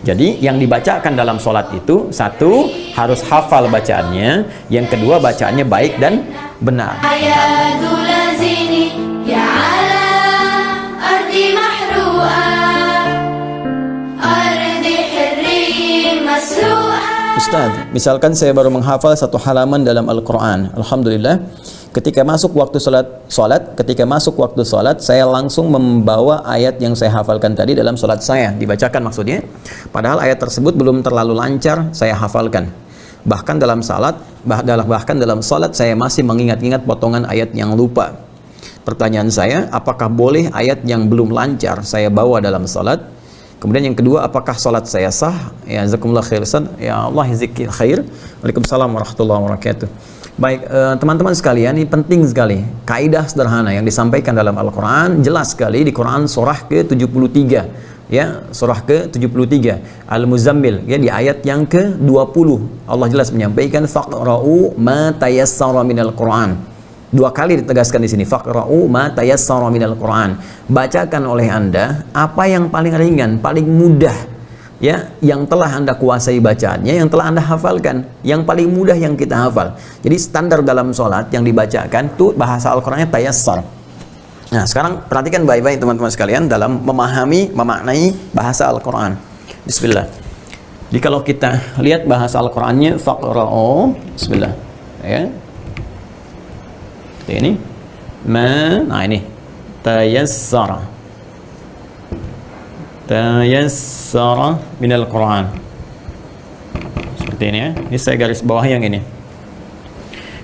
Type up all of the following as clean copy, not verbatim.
Jadi yang dibacakan dalam sholat itu, satu, harus hafal bacaannya, yang kedua bacaannya baik dan benar. Ustaz, misalkan saya baru menghafal satu halaman dalam Al-Quran, alhamdulillah, ketika masuk waktu sholat, saya langsung membawa ayat yang saya hafalkan tadi dalam sholat saya, dibacakan maksudnya, padahal ayat tersebut belum terlalu lancar saya hafalkan. Bahkan dalam sholat saya masih mengingat-ingat potongan ayat yang lupa. Pertanyaan saya, apakah boleh ayat yang belum lancar saya bawa dalam sholat? Kemudian yang kedua, apakah sholat saya sah? Ya, jazakumullah khair Ustaz. Ya Allah yazikir khair. Waalaikumsalam warahmatullahi wabarakatuh. Baik, teman-teman sekalian, ini penting sekali. Kaidah sederhana yang disampaikan dalam Al-Quran, jelas sekali di Quran surah ke-73. Ya, surah ke-73 Al-Muzammil, ya, di ayat yang ke-20. Allah jelas menyampaikan faqra'u ma tayassara minal Quran. Dua kali ditegaskan di sini, faqra'u ma tayassara minal Quran. Bacakan oleh Anda apa yang paling ringan, paling mudah, ya, yang telah Anda kuasai bacaannya, yang telah Anda hafalkan, yang paling mudah yang kita hafal. Jadi standar dalam sholat yang dibacakan tuh bahasa Al-Qur'annya tayassar. Nah, sekarang perhatikan baik-baik teman-teman sekalian dalam memahami, memaknai bahasa Al-Qur'an. Bismillah. Jadi kalau kita lihat bahasa Al-Qur'annya faqra'u, bismillah, ya. Ini nah ini tayassara minal Quran, seperti ini ya. Ini saya garis bawah yang ini,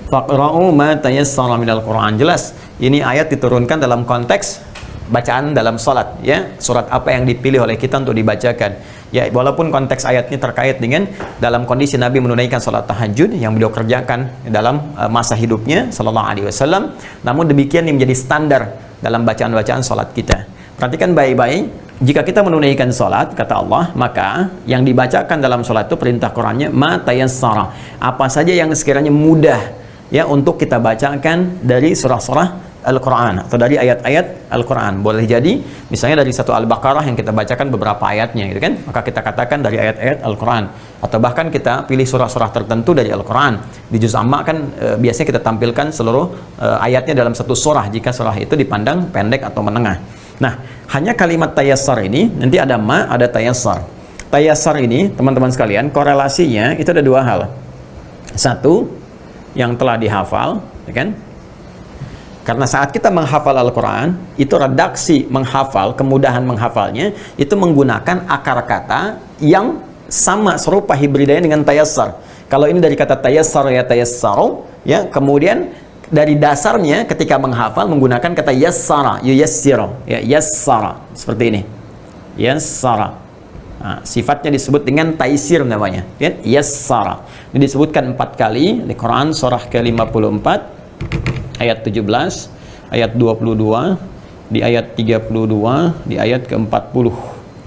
faqra'u ma tayassara minal Quran. Jelas ini ayat diturunkan dalam konteks bacaan dalam salat, ya, surat apa yang dipilih oleh kita untuk dibacakan. Ya, walaupun konteks ayatnya terkait dengan dalam kondisi Nabi menunaikan salat tahajud yang beliau kerjakan dalam masa hidupnya sallallahu alaihi wasallam, namun demikian ini menjadi standar dalam bacaan-bacaan salat kita. Perhatikan baik-baik, jika kita menunaikan salat, kata Allah, maka yang dibacakan dalam salat itu perintah Qur'annya ma tayassara, apa saja yang sekiranya mudah, ya, untuk kita bacakan dari surah-surah Al-Quran atau dari ayat-ayat Al-Quran. Boleh jadi misalnya dari satu Al-Baqarah yang kita bacakan beberapa ayatnya, gitu kan, maka kita katakan dari ayat-ayat Al-Quran, atau bahkan kita pilih surah-surah tertentu dari Al-Quran. Di juz amma kan biasanya kita tampilkan seluruh ayatnya dalam satu surah jika surah itu dipandang pendek atau menengah. Nah, hanya kalimat tayassar ini, nanti ada ma, ada tayassar. Tayassar ini teman-teman sekalian, korelasinya itu ada dua hal. Satu, yang telah dihafal, ya kan? Karena saat kita menghafal Al-Quran, itu redaksi menghafal, kemudahan menghafalnya, itu menggunakan akar kata yang sama, serupa hibridanya dengan tayassar. Kalau ini dari kata tayassar, ya tayassaru, ya, kemudian dari dasarnya ketika menghafal menggunakan kata yassara, yuyassiru, ya, yassara, seperti ini. Yassara. Nah, sifatnya disebut dengan taisir namanya, ya, yassara. Ini disebutkan 4 kali di Quran surah ke-54. Ayat 17, ayat 22, di ayat 32, di ayat ke-40,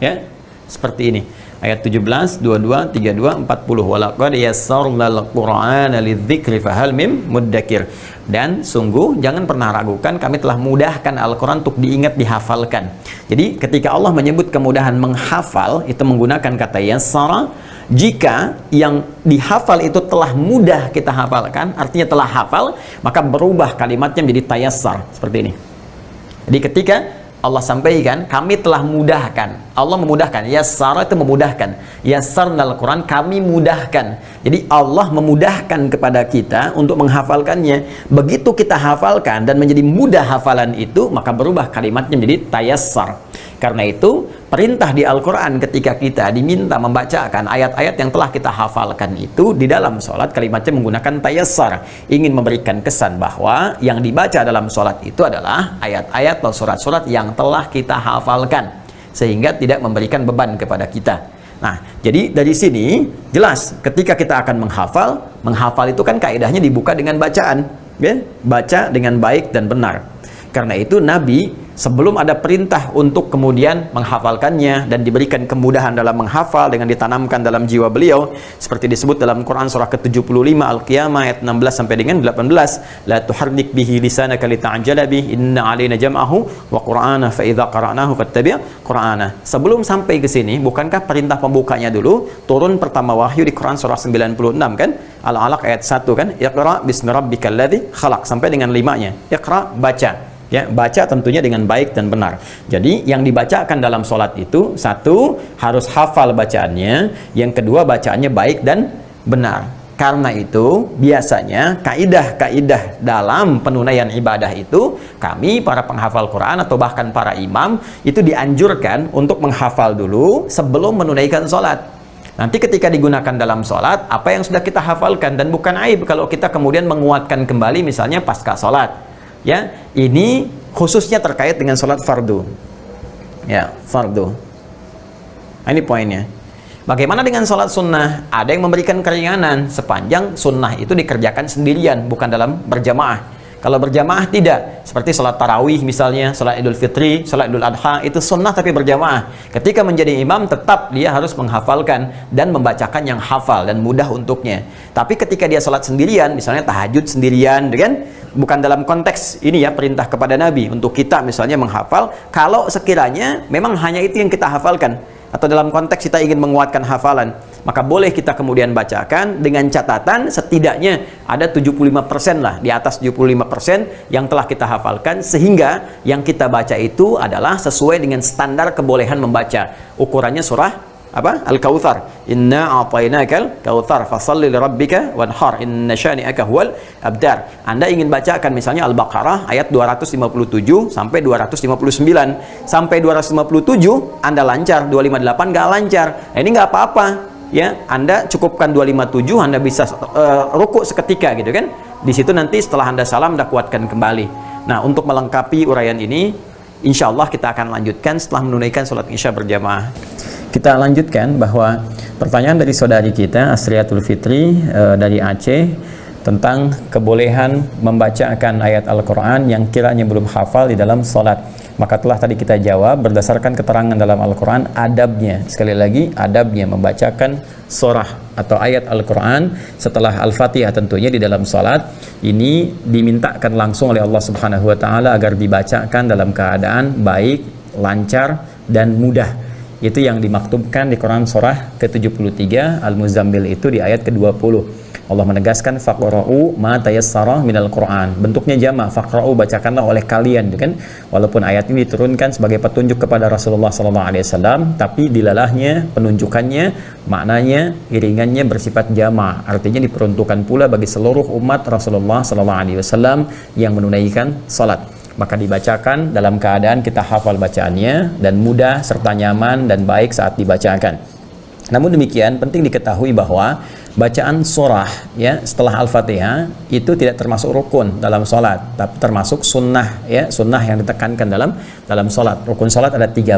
ya, seperti ini. Ayat 17, 22, 32, 40. Walaqad yassarnal Qur'ana lidzikri fahal mim muddakir. Dan sungguh jangan pernah ragukan, kami telah mudahkan Al-Quran untuk diingat, dihafalkan. Jadi ketika Allah menyebut kemudahan menghafal, itu menggunakan kata yassara. Jika yang dihafal itu telah mudah kita hafalkan, artinya telah hafal, maka berubah kalimatnya menjadi tayassar, seperti ini. Jadi ketika Allah sampaikan, kami telah mudahkan, Allah memudahkan, yassara itu memudahkan, yassarnal Quran, kami mudahkan. Jadi Allah memudahkan kepada kita untuk menghafalkannya. Begitu kita hafalkan dan menjadi mudah hafalan itu, maka berubah kalimatnya menjadi tayassar. Karena itu, perintah di Al-Quran ketika kita diminta membacakan ayat-ayat yang telah kita hafalkan itu di dalam sholat, kalimatnya menggunakan tayassar. Ingin memberikan kesan bahwa yang dibaca dalam sholat itu adalah ayat-ayat atau surat-surat yang telah kita hafalkan, sehingga tidak memberikan beban kepada kita. Nah, jadi dari sini jelas ketika kita akan menghafal itu kan kaidahnya dibuka dengan bacaan, ya? Baca dengan baik dan benar. Karena itu Nabi Sebelum ada perintah untuk kemudian menghafalkannya dan diberikan kemudahan dalam menghafal dengan ditanamkan dalam jiwa beliau, seperti disebut dalam Quran surah ke-75 Al-Qiyamah ayat 16 sampai dengan 18, la tuharrik bihi lisanaka lita'jala bih inna 'alaina jam'ahu wa qur'ana fa idza qara'nahu fattabi' qur'ana. Sebelum sampai ke sini, bukankah perintah pembukanya dulu turun pertama wahyu di Quran surah 96 kan? Al-Alaq ayat 1 kan? Iqra bismi rabbikal ladzi khalaq sampai dengan 5-nya. Iqra, baca. Ya, baca tentunya dengan baik dan benar. Jadi yang dibacakan dalam sholat itu, satu, harus hafal bacaannya, yang kedua bacaannya baik dan benar. Karena itu biasanya kaidah-kaidah dalam penunaian ibadah itu, kami para penghafal Quran atau bahkan para imam itu dianjurkan untuk menghafal dulu sebelum menunaikan sholat. Nanti ketika digunakan dalam sholat, apa yang sudah kita hafalkan, dan bukan aib kalau kita kemudian menguatkan kembali misalnya pasca sholat. Ya, ini khususnya terkait dengan sholat fardu. Ya, fardu. Nah, ini poinnya. Bagaimana dengan sholat sunnah? Ada yang memberikan keringanan sepanjang sunnah itu dikerjakan sendirian, bukan dalam berjamaah. Kalau berjamaah tidak, seperti sholat tarawih misalnya, sholat idul fitri, sholat idul adha, itu sunnah tapi berjamaah. Ketika menjadi imam, tetap dia harus menghafalkan dan membacakan yang hafal dan mudah untuknya. Tapi ketika dia sholat sendirian, misalnya tahajud sendirian, kan? Bukan dalam konteks ini ya, perintah kepada Nabi untuk kita misalnya menghafal. Kalau sekiranya memang hanya itu yang kita hafalkan, atau dalam konteks kita ingin menguatkan hafalan, maka boleh kita kemudian bacakan dengan catatan setidaknya ada 75% lah, di atas 75% yang telah kita hafalkan, sehingga yang kita baca itu adalah sesuai dengan standar kebolehan membaca. Ukurannya surah apa? Al-Kautsar. Inna a'tainakal kautsar fashalli lirabbika wanhar inna syani'aka huwal abtar. Anda ingin bacakan misalnya Al-Baqarah ayat 257 sampai 259. Sampai 257 Anda lancar, 258 nggak lancar. Nah, ini nggak apa-apa. Ya, Anda cukupkan 257, Anda bisa rukuk seketika gitu kan. Di situ nanti setelah Anda salam Anda kuatkan kembali. Nah, untuk melengkapi uraian ini, insya Allah kita akan lanjutkan setelah menunaikan sholat isya berjamaah. Kita lanjutkan bahwa pertanyaan dari saudari kita Asriatul Fitri dari Aceh tentang kebolehan membacakan ayat Al-Quran yang kiranya belum hafal di dalam sholat. Maka telah tadi kita jawab berdasarkan keterangan dalam Al-Quran adabnya, sekali lagi adabnya membacakan surah atau ayat Al-Quran setelah Al-Fatihah tentunya di dalam sholat ini dimintakan langsung oleh Allah Subhanahu Wa Taala agar dibacakan dalam keadaan baik, lancar dan mudah. Itu yang dimaktubkan di Quran surah ke-73 Al-Muzammil itu di ayat ke-20. Allah menegaskan faqra'u ma tayassara minal Quran. Bentuknya jamak, faqra'u, bacakanlah oleh kalian, kan? Walaupun ayat ini diturunkan sebagai petunjuk kepada Rasulullah SAW, tapi dilalahnya, penunjukannya, maknanya, iringannya bersifat jamak. Artinya diperuntukkan pula bagi seluruh umat Rasulullah SAW yang menunaikan salat. Maka dibacakan dalam keadaan kita hafal bacaannya dan mudah serta nyaman dan baik saat dibacakan. Namun demikian penting diketahui bahwa bacaan surah ya setelah Al-Fatihah itu tidak termasuk rukun dalam sholat, tapi termasuk sunnah ya, sunnah yang ditekankan dalam sholat. Rukun sholat ada 13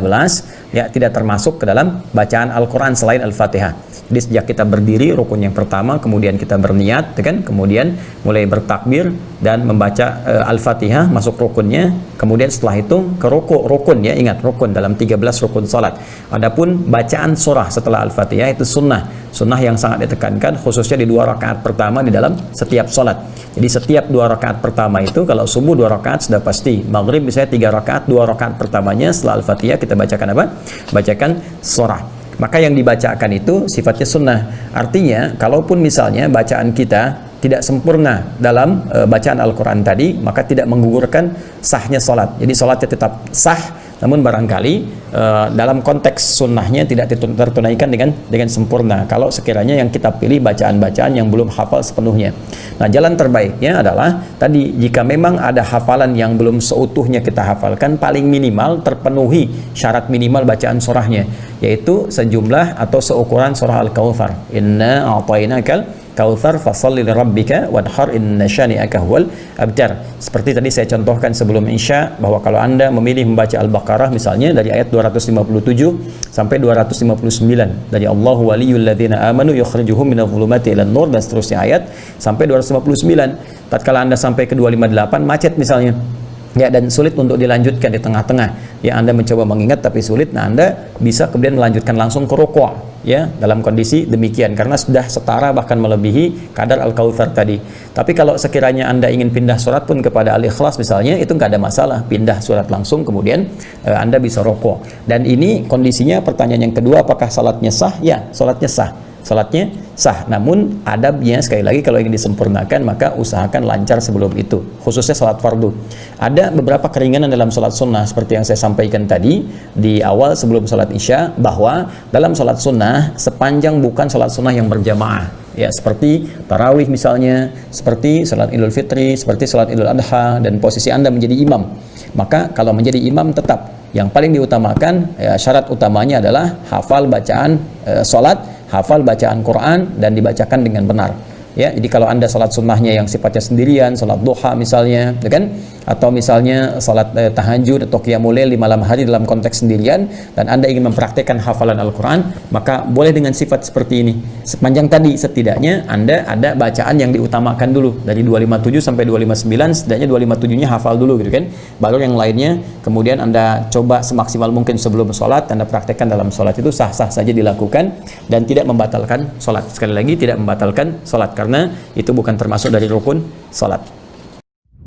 ya, tidak termasuk ke dalam bacaan Al-Quran selain Al-Fatihah. Jadi sejak kita berdiri rukun yang pertama, kemudian kita berniat kan, kemudian mulai bertakbir dan membaca Al-Fatihah masuk rukunnya, kemudian setelah itu ke rukun ya, ingat rukun dalam 13 rukun sholat. Adapun bacaan surah setelah Al-Fatihah itu sunnah yang sangat ditekankan khususnya di 2 rakaat pertama di dalam setiap sholat. Jadi setiap 2 rakaat pertama itu, kalau subuh 2 rakaat sudah pasti, maghrib misalnya 3 rakaat, 2 rakaat pertamanya setelah Al-Fatihah kita bacakan apa? Bacakan surah. Maka yang dibacakan itu sifatnya sunnah. Artinya kalaupun misalnya bacaan kita tidak sempurna dalam bacaan Al-Quran tadi, maka tidak menggugurkan sahnya sholat. Jadi sholatnya tetap sah, namun barangkali dalam konteks sunnahnya tidak tertunaikan dengan sempurna kalau sekiranya yang kita pilih bacaan-bacaan yang belum hafal sepenuhnya. Nah, jalan terbaiknya adalah tadi, jika memang ada hafalan yang belum seutuhnya kita hafalkan, paling minimal terpenuhi syarat minimal bacaan surahnya, yaitu sejumlah atau seukuran surah Al-Kautsar. Inna a'tainakal kautsar fashalli lirabbika wanhar inna syani'aka huwal abtar. Seperti tadi saya contohkan sebelum Isya, bahwa kalau Anda memilih membaca Al-Baqarah misalnya dari ayat 257 sampai 259, dari Allahu waliyul ladzina amanu yukhrijuhum minadh dhulumati ilan nur, dan seterusnya ayat sampai 259. Tatkala Anda sampai ke 258 macet misalnya, Ya, dan sulit untuk dilanjutkan di tengah-tengah. Ya, Anda mencoba mengingat tapi sulit. Nah, Anda bisa kemudian melanjutkan langsung ke rukuk, ya, dalam kondisi demikian karena sudah setara bahkan melebihi kadar Al-Kautsar tadi. Tapi kalau sekiranya Anda ingin pindah surat pun kepada Al-Ikhlas misalnya, itu nggak ada masalah, pindah surat langsung kemudian Anda bisa rukuk. Dan ini kondisinya, pertanyaan yang kedua, apakah salatnya sah? Ya, salatnya sah. Salatnya sah, namun adabnya sekali lagi kalau ingin disempurnakan maka usahakan lancar sebelum itu, khususnya salat fardu. Ada beberapa keringanan dalam salat sunnah seperti yang saya sampaikan tadi di awal sebelum salat isya, bahwa dalam salat sunnah sepanjang bukan salat sunnah yang berjamaah, ya, seperti tarawih misalnya, seperti salat Idul Fitri, seperti salat Idul Adha, dan posisi Anda menjadi imam, maka kalau menjadi imam tetap yang paling diutamakan, ya, syarat utamanya adalah hafal bacaan salat, hafal bacaan Quran dan dibacakan dengan benar. Ya, jadi kalau Anda salat sunnahnya yang sifatnya sendirian, salat duha misalnya, ya kan? Atau misalnya salat tahajud atau qiyamul lail di malam hari dalam konteks sendirian, dan Anda ingin mempraktekkan hafalan Al-Quran, maka boleh dengan sifat seperti ini. Sepanjang tadi setidaknya Anda ada bacaan yang diutamakan dulu, dari 257 sampai 259, setidaknya 257-nya hafal dulu gitu kan. Baru yang lainnya kemudian Anda coba semaksimal mungkin sebelum sholat, Anda praktekkan dalam sholat, itu sah-sah saja dilakukan dan tidak membatalkan sholat. Sekali lagi, tidak membatalkan sholat karena itu bukan termasuk dari rukun sholat.